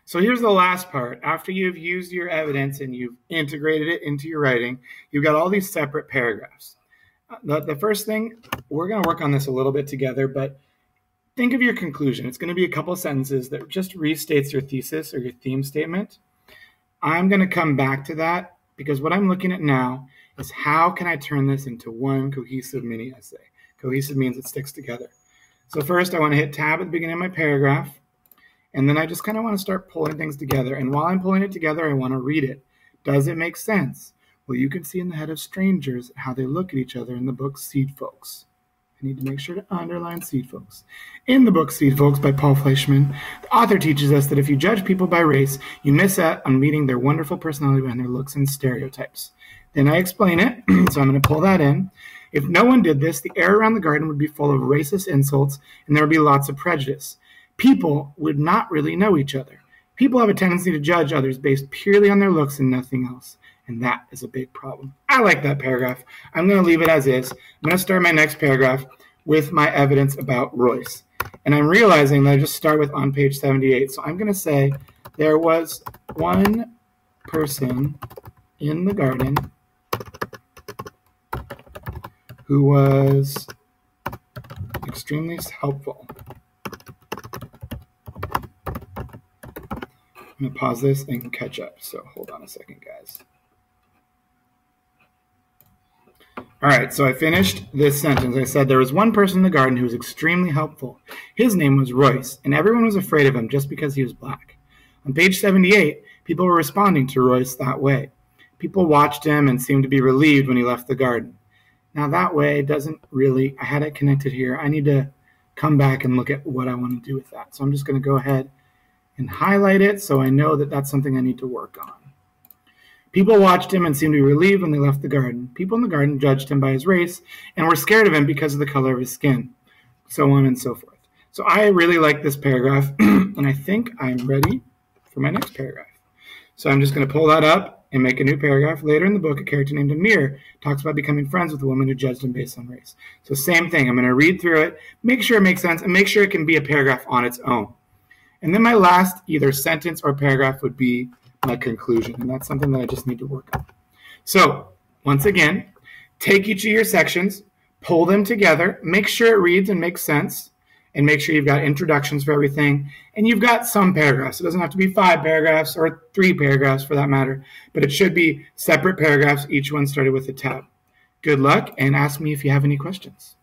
So here's the last part. After you've used your evidence and you've integrated it into your writing, you've got all these separate paragraphs. The first thing, we're going to work on this a little bit together, but think of your conclusion. It's going to be a couple sentences that just restates your thesis or your theme statement. I'm going to come back to that because what I'm looking at now is how can I turn this into one cohesive mini essay? Cohesive means it sticks together. So first I want to hit tab at the beginning of my paragraph, and then I just kind of want to start pulling things together. And while I'm pulling it together, I want to read it. Does it make sense? Well, you can see in the head of strangers how they look at each other in the book Seed Folks. I need to make sure to underline Seed Folks. In the book Seed Folks by Paul Fleischman, the author teaches us that if you judge people by race, you miss out on meeting their wonderful personality behind their looks and stereotypes. Then I explain it, so I'm going to pull that in. If no one did this, the air around the garden would be full of racist insults, and there would be lots of prejudice. People would not really know each other. People have a tendency to judge others based purely on their looks and nothing else. And that is a big problem. I like that paragraph. I'm going to leave it as is. I'm going to start my next paragraph with my evidence about Royce. And I'm realizing that I just start with on page 78. So I'm going to say there was one person in the garden who was extremely helpful. I'm going to pause this and catch up. So hold on a second, guys. All right, so I finished this sentence. I said there was one person in the garden who was extremely helpful. His name was Royce, and everyone was afraid of him just because he was black. On page 78, people were responding to Royce that way. People watched him and seemed to be relieved when he left the garden. Now that way doesn't really, I had it connected here. I need to come back and look at what I want to do with that. So I'm just going to go ahead and highlight it so I know that that's something I need to work on. People watched him and seemed to be relieved when they left the garden. People in the garden judged him by his race and were scared of him because of the color of his skin, so on and so forth. So I really like this paragraph, and I think I'm ready for my next paragraph. So I'm just going to pull that up and make a new paragraph. Later in the book, a character named Amir talks about becoming friends with a woman who judged him based on race. So same thing. I'm going to read through it, make sure it makes sense, and make sure it can be a paragraph on its own. And then my last either sentence or paragraph would be my conclusion, and that's something that I just need to work on. So once again, take each of your sections, pull them together, make sure it reads and makes sense, and make sure you've got introductions for everything, and you've got some paragraphs. It doesn't have to be 5 paragraphs or 3 paragraphs for that matter, but it should be separate paragraphs, each one started with a tab. Good luck, and ask me if you have any questions.